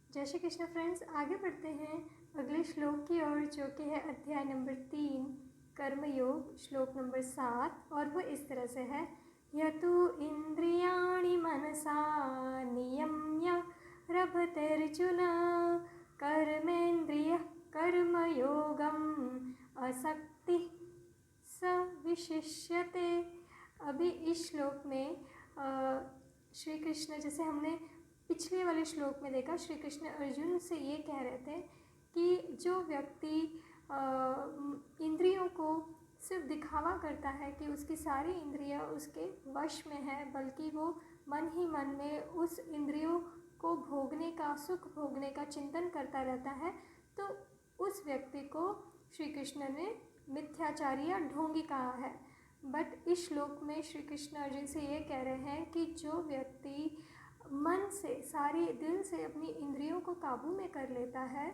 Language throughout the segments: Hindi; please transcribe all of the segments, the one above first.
जय श्री कृष्ण फ्रेंड्स, आगे बढ़ते हैं अगले श्लोक की ओर, जो कि है अध्याय नंबर 3 कर्मयोग, श्लोक नंबर 7। और वो इस तरह से है, यतु इंद्रियाणि मनसा नियम्य रभतेर्जुन कर्मेन्द्रिय कर्मयोगम असक्ति स विशिष्यते। अभी इस श्लोक में श्री कृष्ण, जैसे हमने पिछले वाले श्लोक में देखा, श्री कृष्ण अर्जुन से ये कह रहे थे कि जो व्यक्ति इंद्रियों को सिर्फ दिखावा करता है कि उसकी सारी इंद्रियां उसके वश में है, बल्कि वो मन ही मन में उस इंद्रियों को भोगने का, सुख भोगने का चिंतन करता रहता है, तो उस व्यक्ति को श्री कृष्ण ने मिथ्याचारी या ढोंगी कहा है। बट इस श्लोक में श्री कृष्ण अर्जुन से ये कह रहे हैं कि जो व्यक्ति मन से, सारी दिल से अपनी इंद्रियों को काबू में कर लेता है,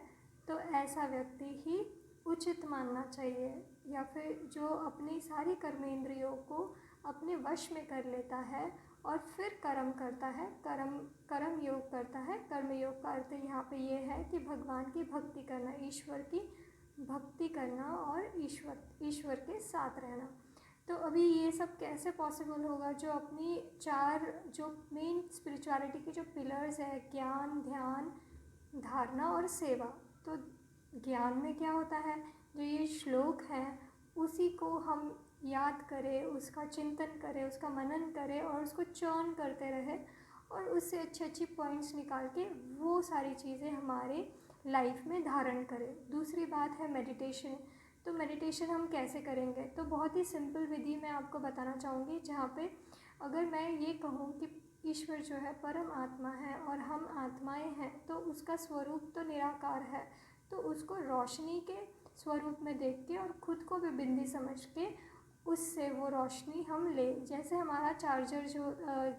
तो ऐसा व्यक्ति ही उचित मानना चाहिए। या फिर जो अपनी सारी कर्मेंद्रियों को अपने वश में कर लेता है और फिर कर्म करता है, कर्म योग करता है। कर्म योग का अर्थ यहाँ पे ये है कि भगवान की भक्ति करना, ईश्वर की भक्ति करना और ईश्वर के साथ रहना। तो अभी ये सब कैसे पॉसिबल होगा? जो अपनी 4 जो मेन स्पिरिचुअलिटी के जो पिलर्स है, ज्ञान, ध्यान, धारणा और सेवा। तो ज्ञान में क्या होता है? जो ये श्लोक है उसी को हम याद करें, उसका चिंतन करें, उसका मनन करें और उसको चर्न करते रहे और उससे अच्छी पॉइंट्स निकाल के वो सारी चीज़ें हमारे लाइफ में धारण करें। दूसरी बात है मेडिटेशन। तो मेडिटेशन हम कैसे करेंगे? तो बहुत ही सिंपल विधि मैं आपको बताना चाहूँगी, जहाँ पे अगर मैं ये कहूँ कि ईश्वर जो है परम आत्मा है और हम आत्माएं हैं, तो उसका स्वरूप तो निराकार है, तो उसको रोशनी के स्वरूप में देख के और ख़ुद को भी बिंदी समझ के उससे वो रोशनी हम ले। जैसे हमारा चार्जर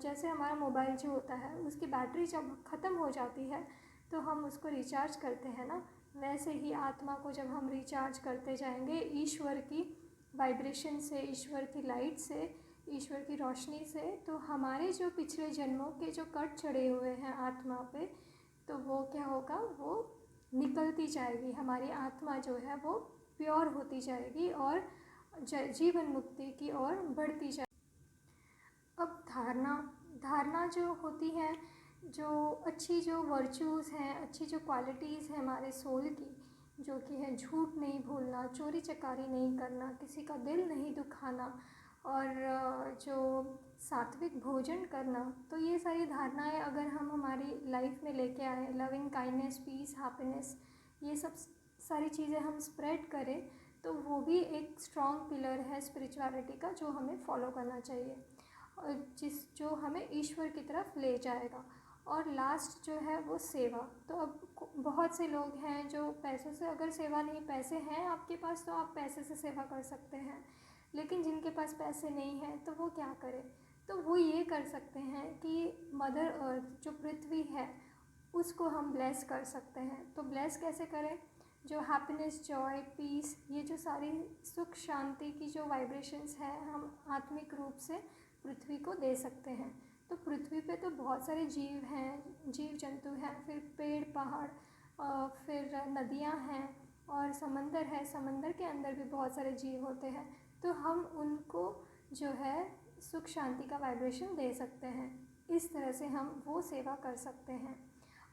जैसे हमारा मोबाइल जो होता है, उसकी बैटरी जब ख़त्म हो जाती है तो हम उसको रिचार्ज करते हैं ना, वैसे ही आत्मा को जब हम रिचार्ज करते जाएंगे ईश्वर की वाइब्रेशन से, ईश्वर की लाइट से, ईश्वर की रोशनी से, तो हमारे जो पिछले जन्मों के जो कट चढ़े हुए हैं आत्मा पे, तो वो क्या होगा, वो निकलती जाएगी। हमारी आत्मा जो है वो प्योर होती जाएगी और जीवन मुक्ति की ओर बढ़ती जाएगी। अब धारणा जो होती है, जो अच्छी जो वर्चूज़ हैं, अच्छी जो क्वालिटीज़ हैं हमारे सोल की, जो कि है झूठ नहीं बोलना, चोरी चकारी नहीं करना, किसी का दिल नहीं दुखाना और जो सात्विक भोजन करना। तो ये सारी धारणाएं अगर हम हमारी लाइफ में लेके आए, लविंग काइंडनेस, पीस, हैप्पीनेस, ये सब सारी चीज़ें हम स्प्रेड करें, तो वो भी एक स्ट्रॉन्ग पिलर है स्पिरिचुअलिटी का, जो हमें फॉलो करना चाहिए और जो हमें ईश्वर की तरफ ले जाएगा। और लास्ट जो है वो सेवा। तो अब बहुत से लोग हैं जो पैसों से, अगर सेवा नहीं, पैसे हैं आपके पास तो आप पैसे से सेवा कर सकते हैं, लेकिन जिनके पास पैसे नहीं हैं तो वो क्या करें? तो वो ये कर सकते हैं कि मदर अर्थ, जो पृथ्वी है, उसको हम ब्लेस कर सकते हैं। तो ब्लेस कैसे करें? जो हैप्पीनेस, जॉय, पीस, ये जो सारी सुख शांति की जो वाइब्रेशंस हैं, हम आत्मिक रूप से पृथ्वी को दे सकते हैं। तो पृथ्वी पे तो बहुत सारे जीव हैं, जीव जंतु हैं, फिर पेड़ पहाड़, फिर नदियाँ हैं और समंदर है, समंदर के अंदर भी बहुत सारे जीव होते हैं। तो हम उनको जो है सुख शांति का वाइब्रेशन दे सकते हैं। इस तरह से हम वो सेवा कर सकते हैं।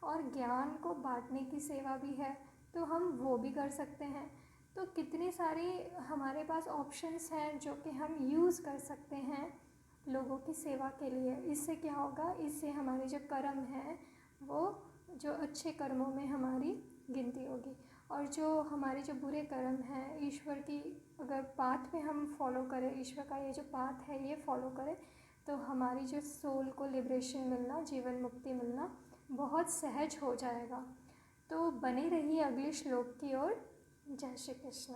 और ज्ञान को बांटने की सेवा भी है, तो हम वो भी कर सकते हैं। तो कितने सारे हमारे पास ऑप्शंस हैं जो कि हम यूज़ कर सकते हैं लोगों की सेवा के लिए। इससे क्या होगा? इससे हमारे जो कर्म हैं वो जो अच्छे कर्मों में हमारी गिनती होगी, और जो हमारे जो बुरे कर्म हैं, ईश्वर की अगर पाथ में हम फॉलो करें, ईश्वर का ये जो पाथ है ये फॉलो करें, तो हमारी जो सोल को लिबरेशन मिलना, जीवन मुक्ति मिलना बहुत सहज हो जाएगा। तो बने रहिए अगले श्लोक की ओर। जय श्री कृष्ण।